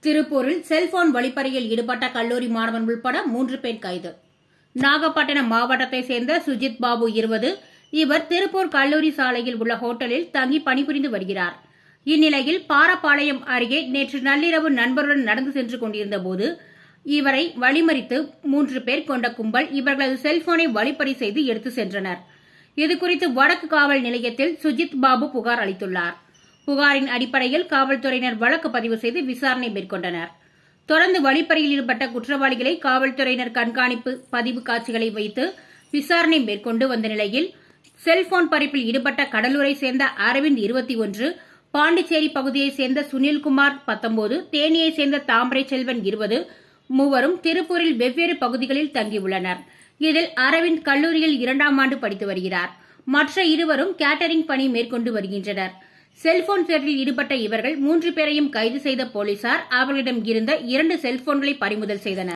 திருப்பூரில் செல்போன் வழிப்பறியில் ஈடுபட்ட கல்லூரி மாணவன் உள்பட 3 பேர் கைது. நாகப்பட்டினம் மாவட்டத்தை சேர்ந்த சுஜித் பாபு 20. இவர் திருப்பூர் கல்லூரி சாலையில் உள்ள ஹோட்டலில் தங்கி பணிபுரிந்து வருகிறார். இந்நிலையில் பாரப்பாளையம் அருகே நேற்று நள்ளிரவு நண்பருடன் நடந்து சென்று கொண்டிருந்த போது இவரை வழிமறித்து 3 பேர் கொண்ட கும்பல் இவர்களது செல்போனை வழிப்பறி செய்து எடுத்து சென்றனர். இதுகுறித்து வடக்கு காவல் நிலையத்தில் சுஜித் பாபு புகார் அளித்துள்ளார். புகாரின் அடிப்படையில் காவல்துறையினர் வழக்கு பதிவு செய்து விசாரணை மேற்கொண்டனர். தொடர்ந்து வழிப்பறியில் ஈடுபட்ட குற்றவாளிகளை காவல்துறையினர் கண்காணிப்பு பதிவு காட்சிகளை வைத்து விசாரணை மேற்கொண்டு வந்த நிலையில் செல்போன் பறிப்பில் ஈடுபட்ட கடலூரை சேர்ந்த அரவிந்த் 21, பாண்டிச்சேரி பகுதியைச் சேர்ந்த சுனில்குமார் 19, தேனியைச் சேர்ந்த தாமரை செல்வன் 20 மூவரும் திருப்பூரில் வெவ்வேறு பகுதிகளில் தங்கியுள்ளனர். இதில் அரவிந்த் கல்லூரியில் 2ஆம் ஆண்டு படித்து வருகிறார். மற்ற இருவரும் கேட்டரிங் பணி மேற்கொண்டு வருகின்றனர். செல்போன் திருட்டில் ஈடுபட்ட இவர்கள் 3 பேரையும் கைது செய்த போலீசார் அவர்களிடம் இருந்த 2 செல்போன்களை பறிமுதல் செய்தனர்.